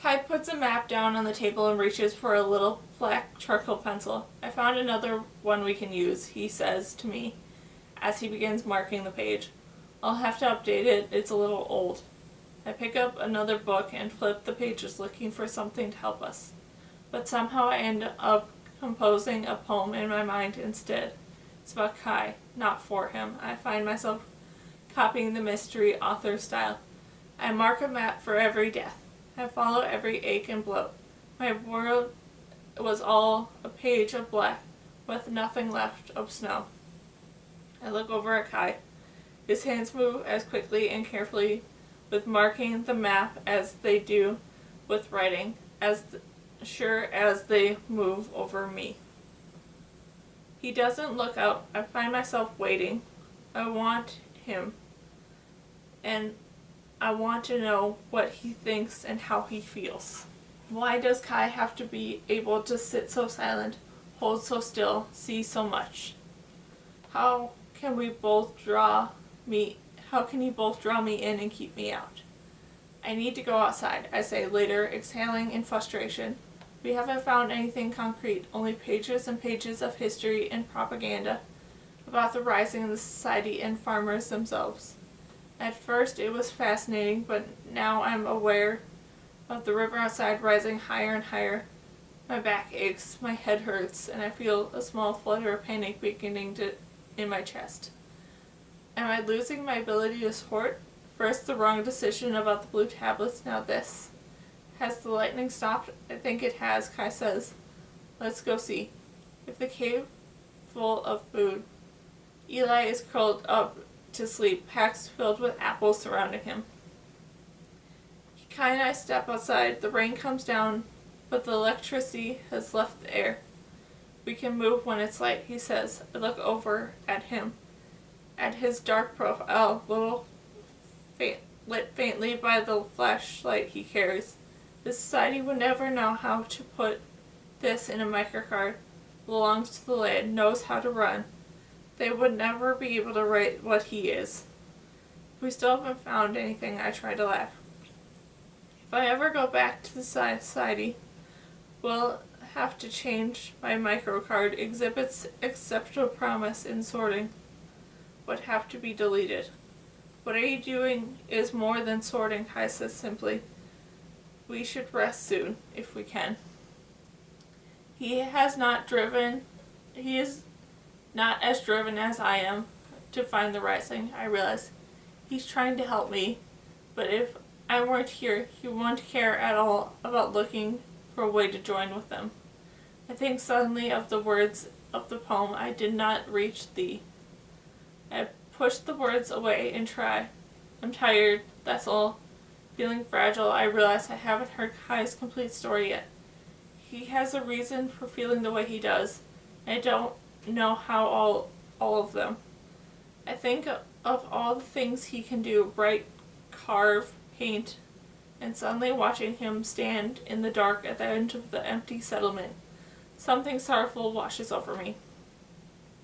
Kai puts a map down on the table and reaches for a little black charcoal pencil. I found another one we can use, he says to me as he begins marking the page. I'll have to update it, it's a little old. I pick up another book and flip the pages looking for something to help us. But somehow I end up composing a poem in my mind instead. It's about Kai, not for him. I find myself copying the mystery author style. I mark a map for every death. I follow every ache and bloat. My world was all a page of black, with nothing left of snow. I look over at Kai. His hands move as quickly and carefully with marking the map as they do with writing, as sure as they move over me. He doesn't look up. I find myself waiting. I want him, and I want to know what he thinks and how he feels. Why does Kai have to be able to sit so silent, hold so still, see so much? How can he both draw me in and keep me out? I need to go outside, I say later, exhaling in frustration. We haven't found anything concrete, only pages and pages of history and propaganda about the rising of the society and farmers themselves. At first it was fascinating, but now I'm aware of the river outside rising higher and higher. My back aches, my head hurts, and I feel a small flutter of panic beginning in my chest. Am I losing my ability to sort? First the wrong decision about the blue tablets, now this. Has the lightning stopped? I think it has, Kai says. Let's go see. If the cave full of food. Eli is curled up to sleep, packs filled with apples surrounding him. Kai and I step outside. The rain comes down, but the electricity has left the air. We can move when it's light, he says. I look over at him, at his dark profile, lit faintly by the flashlight he carries. The society would never know how to put this in a microcard. Belongs to the land, knows how to run. They would never be able to write what he is. We still haven't found anything, I try to laugh. If I ever go back to the society, we'll have to change my microcard. Exhibits exceptional promise in sorting would have to be deleted. What are you doing is more than sorting, Kai says simply. We should rest soon, if we can. He is not as driven as I am to find the rising, I realize. He's trying to help me, but if I weren't here, he wouldn't care at all about looking for a way to join with them. I think suddenly of the words of the poem, I did not reach thee. I push the words away and try. I'm tired, that's all. Feeling fragile, I realize I haven't heard Kai's complete story yet. He has a reason for feeling the way he does. I don't know how all of them. I think of all the things he can do, write, carve, paint, and suddenly watching him stand in the dark at the end of the empty settlement, something sorrowful washes over me.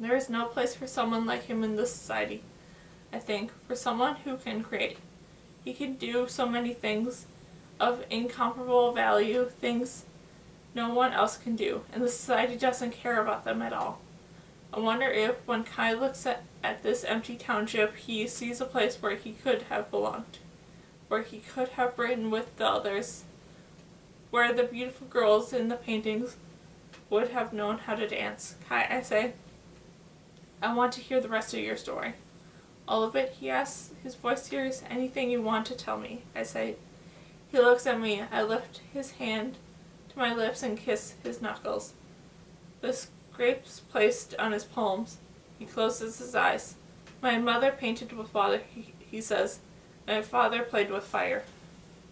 There is no place for someone like him in this society, I think, for someone who can create. He can do so many things of incomparable value, things no one else can do, and the society doesn't care about them at all. I wonder if, when Kai looks at this empty township, he sees a place where he could have belonged, where he could have written with the others, where the beautiful girls in the paintings would have known how to dance. Kai, I say, I want to hear the rest of your story. All of it, he asks, his voice serious. Anything you want to tell me, I say. He looks at me. I lift his hand to my lips and kiss his knuckles. The scrapes placed on his palms. He closes his eyes. My mother painted with water, he says. My father played with fire.